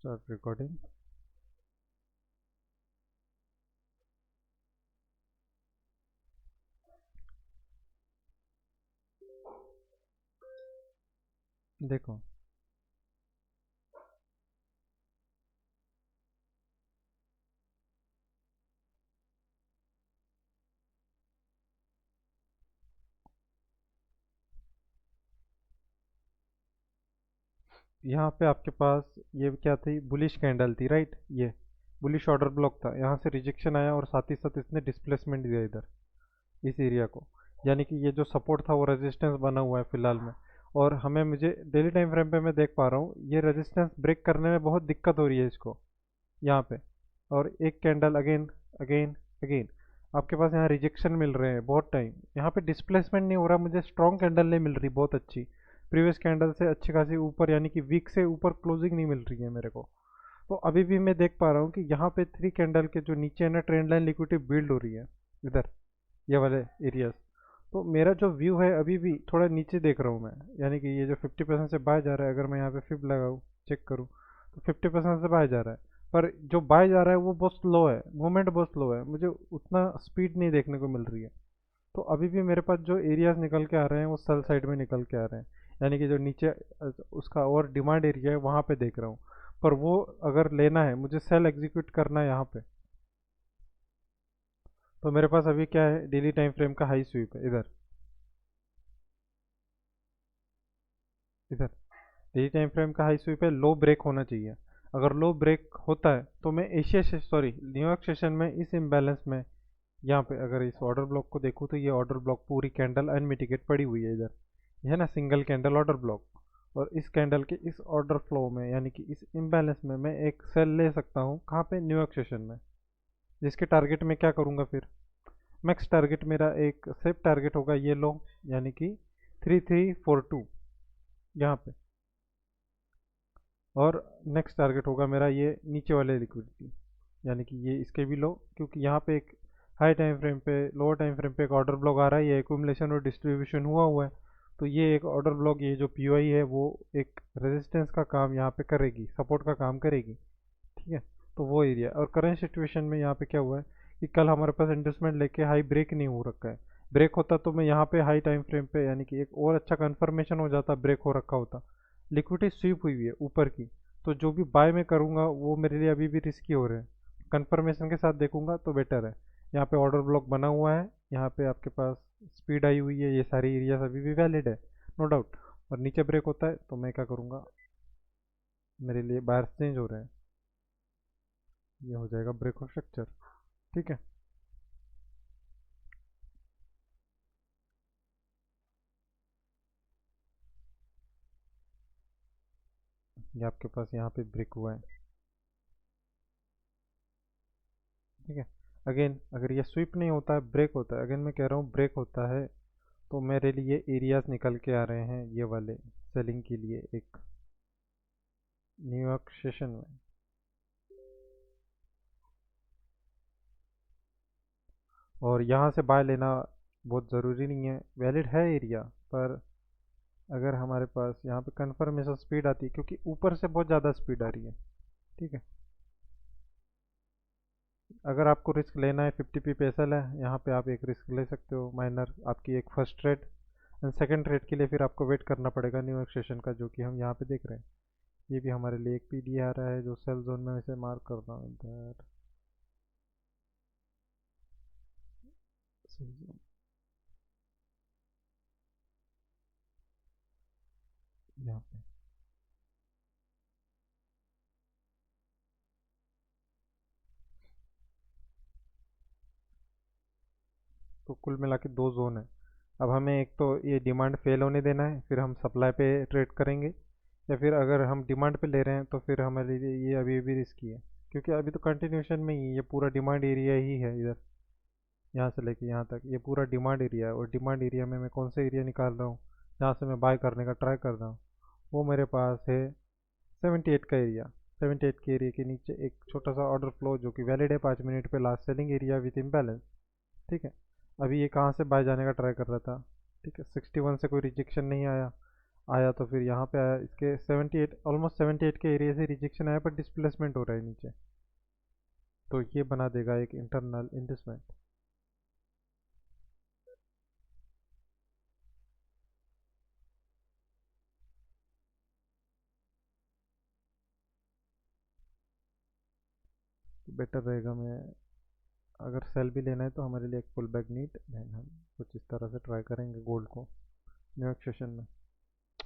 Start recording. देखो, यहाँ पे आपके पास ये क्या थी, बुलिश कैंडल थी, राइट। ये बुलिश ऑर्डर ब्लॉक था, यहाँ से रिजेक्शन आया और साथ ही साथ इसने डिस्प्लेसमेंट दिया इधर इस एरिया को। यानी कि ये जो सपोर्ट था वो रेजिस्टेंस बना हुआ है फिलहाल में। और हमें मुझे डेली टाइम फ्रेम पे मैं देख पा रहा हूँ ये रेजिस्टेंस ब्रेक करने में बहुत दिक्कत हो रही है इसको यहाँ पे। और एक कैंडल अगेन अगेन अगेन आपके पास यहाँ रिजेक्शन मिल रहे हैं बहुत टाइम। यहाँ पे डिस्प्लेसमेंट नहीं हो रहा, मुझे स्ट्रॉन्ग कैंडल नहीं मिल रही बहुत अच्छी, प्रीवियस कैंडल से अच्छी खासी ऊपर, यानी कि वीक से ऊपर क्लोजिंग नहीं मिल रही है मेरे को। तो अभी भी मैं देख पा रहा हूँ कि यहाँ पे 3 कैंडल के जो नीचे है ना, ट्रेंड लाइन लिक्विडिटी बिल्ड हो रही है इधर, ये वाले एरियाज। तो मेरा जो व्यू है अभी भी थोड़ा नीचे देख रहा हूँ मैं, यानी कि ये जो 50% से बाय जा रहा है, अगर मैं यहाँ पे फिब लगाऊँ चेक करूँ तो 50% से बाय जा रहा है। पर जो बाय जा रहा है वो बहुत स्लो है, मूवमेंट बहुत स्लो है, मुझे उतना स्पीड नहीं देखने को मिल रही है। तो अभी भी मेरे पास जो एरियाज निकल के आ रहे हैं वो सेल साइड में निकल के आ रहे हैं, यानी कि जो नीचे उसका और डिमांड एरिया है वहाँ पे देख रहा हूँ। पर वो अगर लेना है मुझे, सेल एग्जीक्यूट करना है यहाँ पे, तो मेरे पास अभी क्या है, डेली टाइम फ्रेम का हाई स्वीप है इधर, इधर डेली टाइम फ्रेम का हाई स्वीप है, लो ब्रेक होना चाहिए। अगर लो ब्रेक होता है तो मैं एशिया से सॉरी न्यूयॉर्क सेशन में इस इम्बैलेंस में, यहाँ पे अगर इस ऑर्डर ब्लॉक को देखूँ तो ये ऑर्डर ब्लॉक पूरी कैंडल अनमिटिगेट पड़ी हुई है इधर, ये है ना सिंगल कैंडल ऑर्डर ब्लॉक। और इस कैंडल के इस ऑर्डर फ्लो में, यानी कि इस इम्बैलेंस में मैं एक सेल ले सकता हूँ कहाँ पे, न्यूयॉर्क सेशन में, जिसके टारगेट में क्या करूँगा फिर, मैक्स टारगेट मेरा एक सेफ टारगेट होगा ये लो, यानी कि 3342 यहाँ पे। और नेक्स्ट टारगेट होगा मेरा ये नीचे वाले लिक्विडिटी, यानी कि ये इसके भी लो, क्योंकि यहाँ पे एक हाई टाइम फ्रेम पे, लोअर टाइम फ्रेम पे एक ऑर्डर ब्लॉक आ रहा है, ये एक्यूमुलेशन और डिस्ट्रीब्यूशन हुआ हुआ है। तो ये एक ऑर्डर ब्लॉक, ये जो पीओआई है वो एक रेजिस्टेंस का काम यहाँ पे करेगी, सपोर्ट का काम करेगी, ठीक है। तो वो एरिया, और करंट सिचुएशन में यहाँ पे क्या हुआ है कि कल हमारे पास इंडस्टमेंट लेके हाई ब्रेक नहीं हो रखा है। ब्रेक होता तो मैं यहाँ पे हाई टाइम फ्रेम पे, यानी कि एक और अच्छा कंफर्मेशन हो जाता, ब्रेक हो रखा होता, लिक्विडिटी स्वीप हुई हुई है ऊपर की। तो जो भी बाय में करूँगा वो मेरे लिए अभी भी रिस्की हो रहे हैं, कंफर्मेशन के साथ देखूंगा तो बेटर है। यहाँ पे ऑर्डर ब्लॉक बना हुआ है, यहाँ पे आपके पास स्पीड आई हुई है, ये सारी एरियाज अभी भी वैलिड है, नो डाउट। और नीचे ब्रेक होता है तो मैं क्या करूँगा, मेरे लिए बायर्स चेंज हो रहे हैं, ये हो जाएगा ब्रेक ऑफ स्ट्रक्चर, ठीक है। ये आपके पास यहाँ पे ब्रेक हुआ है, ठीक है। अगेन अगर ये स्वीप नहीं होता है, ब्रेक होता है, अगेन मैं कह रहा हूँ ब्रेक होता है, तो मेरे लिए एरियाज निकल के आ रहे हैं ये वाले सेलिंग के लिए एक न्यूयॉर्क सेशन में। और यहाँ से बाय लेना बहुत ज़रूरी नहीं है, वैलिड है एरिया, पर अगर हमारे पास यहाँ पे कंफर्मेशन स्पीड आती है, क्योंकि ऊपर से बहुत ज़्यादा स्पीड आ रही है, ठीक है। अगर आपको रिस्क लेना है, 50p पैसा है, यहाँ पे आप एक रिस्क ले सकते हो माइनर, आपकी एक first trade. And second trade के लिए फिर आपको वेट करना पड़ेगा न्यूयॉर्क सेशन का, जो कि हम यहाँ पे देख रहे हैं। ये भी हमारे लिए एक पीडी आ रहा है जो सेल जोन में इसे मार्क कर रहा हूँ इधर, सेल जोन यहाँ पे। तो कुल मिला के 2 जोन है। अब हमें एक तो ये डिमांड फेल होने देना है, फिर हम सप्लाई पे ट्रेड करेंगे, या फिर अगर हम डिमांड पे ले रहे हैं तो फिर हमारे लिए ये अभी भी रिस्की है, क्योंकि अभी तो कंटिन्यूशन में ही ये पूरा डिमांड एरिया ही है इधर, यहाँ से लेके यहाँ तक ये पूरा डिमांड एरिया है। और डिमांड एरिया में मैं कौन सा एरिया निकाल रहा हूँ जहाँ से मैं बाय करने का ट्राई कर रहा हूँ, वो मेरे पास है 78 का एरिया। 78 के एरिया के नीचे एक छोटा सा ऑर्डर फ्लो जो कि वैलिड है 5 मिनट पे, last selling area with imbalance, ठीक है। अभी ये कहाँ से बाय जाने का ट्राई कर रहा था, ठीक है, 61 से कोई रिजेक्शन नहीं आया, आया तो फिर यहाँ पे आया, इसके 78 ऑलमोस्ट 78 के एरिया से रिजेक्शन आया, पर डिस्प्लेसमेंट हो रहा है नीचे, तो ये बना देगा एक इंटरनल इंडिसमेंट। तो बेटर रहेगा, मैं अगर सेल भी लेना है तो हमारे लिए एक पुल बैक नीड, देन हम कुछ इस तरह से ट्राई करेंगे गोल्ड को न्यू एक सेशन में।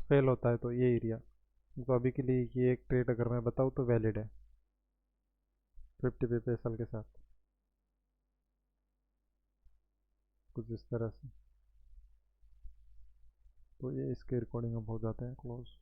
फेल होता है तो ये एरिया, तो अभी के लिए ये एक ट्रेड अगर मैं बताऊँ तो वैलिड है 50 पीपीएसएल के साथ, कुछ इस तरह से। तो ये इसके रिकॉर्डिंग अब हो जाते हैं क्लोज।